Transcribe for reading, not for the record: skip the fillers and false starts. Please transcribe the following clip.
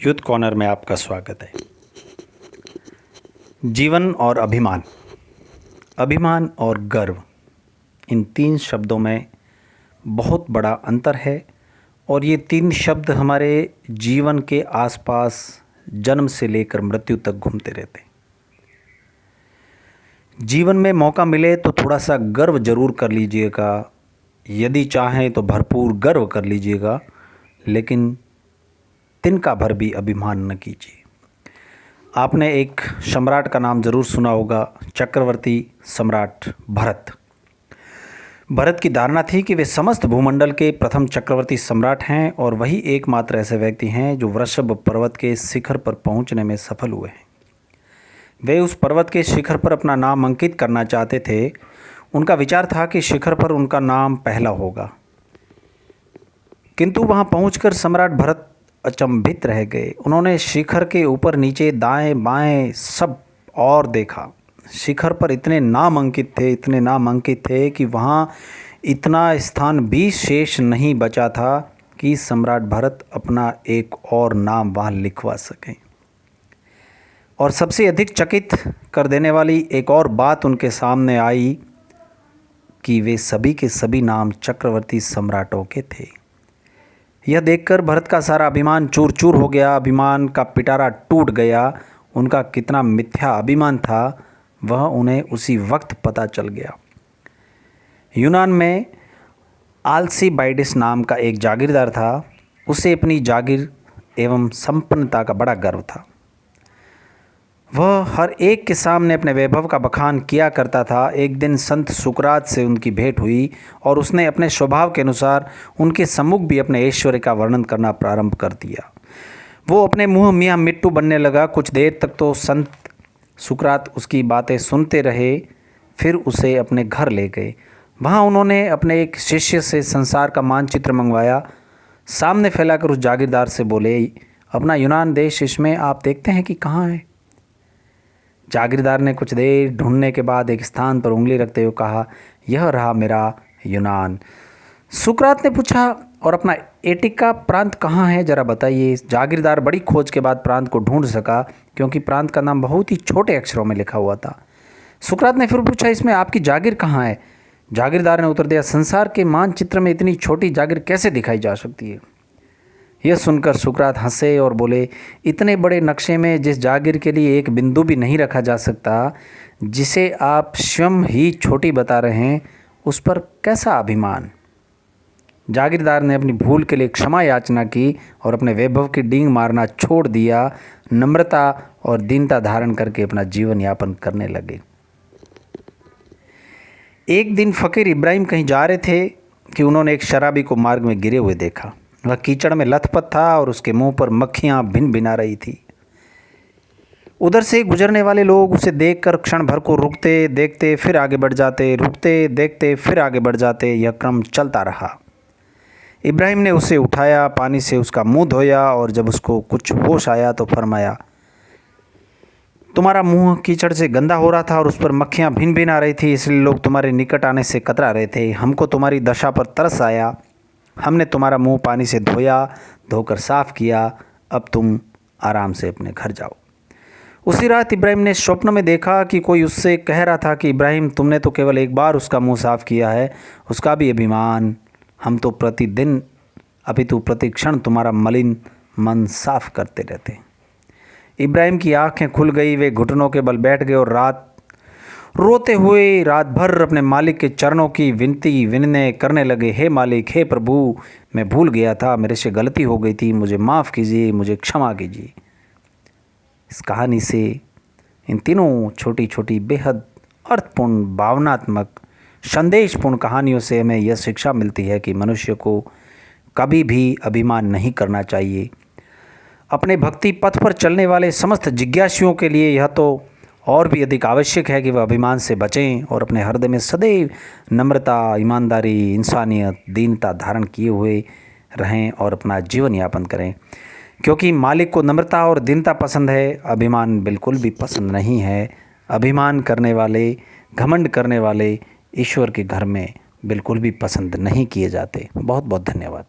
Youth corner में आपका स्वागत है। जीवन और अभिमान, अभिमान और गर्व, इन तीन शब्दों में बहुत बड़ा अंतर है और ये तीन शब्द हमारे जीवन के आसपास जन्म से लेकर मृत्यु तक घूमते रहते हैं। जीवन में मौका मिले तो थोड़ा सा गर्व ज़रूर कर लीजिएगा, यदि चाहें तो भरपूर गर्व कर लीजिएगा, लेकिन तिनका भर भी अभिमान न कीजिए। आपने एक सम्राट का नाम ज़रूर सुना होगा, चक्रवर्ती सम्राट भरत। भरत की धारणा थी कि वे समस्त भूमंडल के प्रथम चक्रवर्ती सम्राट हैं और वही एकमात्र ऐसे व्यक्ति हैं जो वृषभ पर्वत के शिखर पर पहुंचने में सफल हुए हैं। वे उस पर्वत के शिखर पर अपना नाम अंकित करना चाहते थे। उनका विचार था कि शिखर पर उनका नाम पहला होगा, किंतु वहां पहुंचकर सम्राट भरत अचंभित रह गए। उन्होंने शिखर के ऊपर नीचे दाएं बाएं सब और देखा। शिखर पर इतने नाम अंकित थे कि वहाँ इतना स्थान भी शेष नहीं बचा था कि सम्राट भरत अपना एक और नाम वहाँ लिखवा सकें। और सबसे अधिक चकित कर देने वाली एक और बात उनके सामने आई कि वे सभी के सभी नाम चक्रवर्ती सम्राटों के थे। यह देखकर भरत का सारा अभिमान चूर चूर हो गया, अभिमान का पिटारा टूट गया। उनका कितना मिथ्या अभिमान था वह उन्हें उसी वक्त पता चल गया। यूनान में अल्सिबाइडिस नाम का एक जागीरदार था। उसे अपनी जागीर एवं संपन्नता का बड़ा गर्व था। वह हर एक के सामने अपने वैभव का बखान किया करता था। एक दिन संत सुकरात से उनकी भेंट हुई और उसने अपने स्वभाव के अनुसार उनके सम्मुख भी अपने ऐश्वर्य का वर्णन करना प्रारंभ कर दिया। वो अपने मुँह मियाँ मिट्टू बनने लगा। कुछ देर तक तो संत सुकरात उसकी बातें सुनते रहे, फिर उसे अपने घर ले गए। वहाँ उन्होंने अपने एक शिष्य से संसार का मानचित्र मंगवाया। सामने फैलाकर उस जागीरदार से बोले, अपना यूनान देश इसमें आप देखते हैं कि कहाँ है? जागीरदार ने कुछ देर ढूंढने के बाद एक स्थान पर उंगली रखते हुए कहा, यह रहा मेरा यूनान। सुकरात ने पूछा, और अपना एटिका प्रांत कहाँ है, जरा बताइए। जागीरदार बड़ी खोज के बाद प्रांत को ढूंढ सका, क्योंकि प्रांत का नाम बहुत ही छोटे अक्षरों में लिखा हुआ था। सुकरात ने फिर पूछा, इसमें आपकी जागीर कहाँ है? जागीरदार ने उत्तर दिया, संसार के मानचित्र में इतनी छोटी जागीर कैसे दिखाई जा सकती है? यह सुनकर सुकरात हंसे और बोले, इतने बड़े नक्शे में जिस जागीर के लिए एक बिंदु भी नहीं रखा जा सकता, जिसे आप स्वयं ही छोटी बता रहे हैं, उस पर कैसा अभिमान? जागीरदार ने अपनी भूल के लिए क्षमा याचना की और अपने वैभव की डींग मारना छोड़ दिया। नम्रता और दीनता धारण करके अपना जीवन यापन करने लगे। एक दिन फ़कीर इब्राहिम कहीं जा रहे थे कि उन्होंने एक शराबी को मार्ग में गिरे हुए देखा। वह कीचड़ में लथपथ था और उसके मुंह पर मक्खियां भिन भिना रही थी। उधर से गुजरने वाले लोग उसे देखकर क्षण भर को रुकते देखते फिर आगे बढ़ जाते, रुकते देखते फिर आगे बढ़ जाते। यह क्रम चलता रहा। इब्राहिम ने उसे उठाया, पानी से उसका मुंह धोया और जब उसको कुछ होश आया तो फरमाया, तुम्हारा मुंह कीचड़ से गंदा हो रहा था और उस पर मक्खियां भिन भिन आ रही थी, इसलिए लोग तुम्हारे निकट आने से कतरा रहे थे। हमको तुम्हारी दशा पर तरस आया, हमने तुम्हारा मुंह पानी से धोया, धोकर साफ़ किया। अब तुम आराम से अपने घर जाओ। उसी रात इब्राहिम ने स्वप्न में देखा कि कोई उससे कह रहा था कि इब्राहिम, तुमने तो केवल एक बार उसका मुंह साफ़ किया है, उसका भी अभिमान। हम तो प्रतिदिन अपितु प्रतिक्षण तुम्हारा मलिन मन साफ करते रहते। इब्राहिम की आंखें खुल गई। वे घुटनों के बल बैठ गए और रोते हुए रात भर अपने मालिक के चरणों की विनय करने लगे। हे मालिक, हे प्रभु, मैं भूल गया था, मेरे से गलती हो गई थी, मुझे माफ़ कीजिए, मुझे क्षमा कीजिए। इस कहानी से, इन तीनों छोटी छोटी बेहद अर्थपूर्ण, भावनात्मक, संदेशपूर्ण कहानियों से हमें यह शिक्षा मिलती है कि मनुष्य को कभी भी अभिमान नहीं करना चाहिए। अपने भक्ति पथ पर चलने वाले समस्त जिज्ञासुओं के लिए यह तो और भी अधिक आवश्यक है कि वह अभिमान से बचें और अपने हृदय में सदैव नम्रता, ईमानदारी, इंसानियत, दीनता धारण किए हुए रहें और अपना जीवन यापन करें। क्योंकि मालिक को नम्रता और दीनता पसंद है, अभिमान बिल्कुल भी पसंद नहीं है। अभिमान करने वाले, घमंड करने वाले ईश्वर के घर में बिल्कुल भी पसंद नहीं किए जाते। बहुत बहुत धन्यवाद।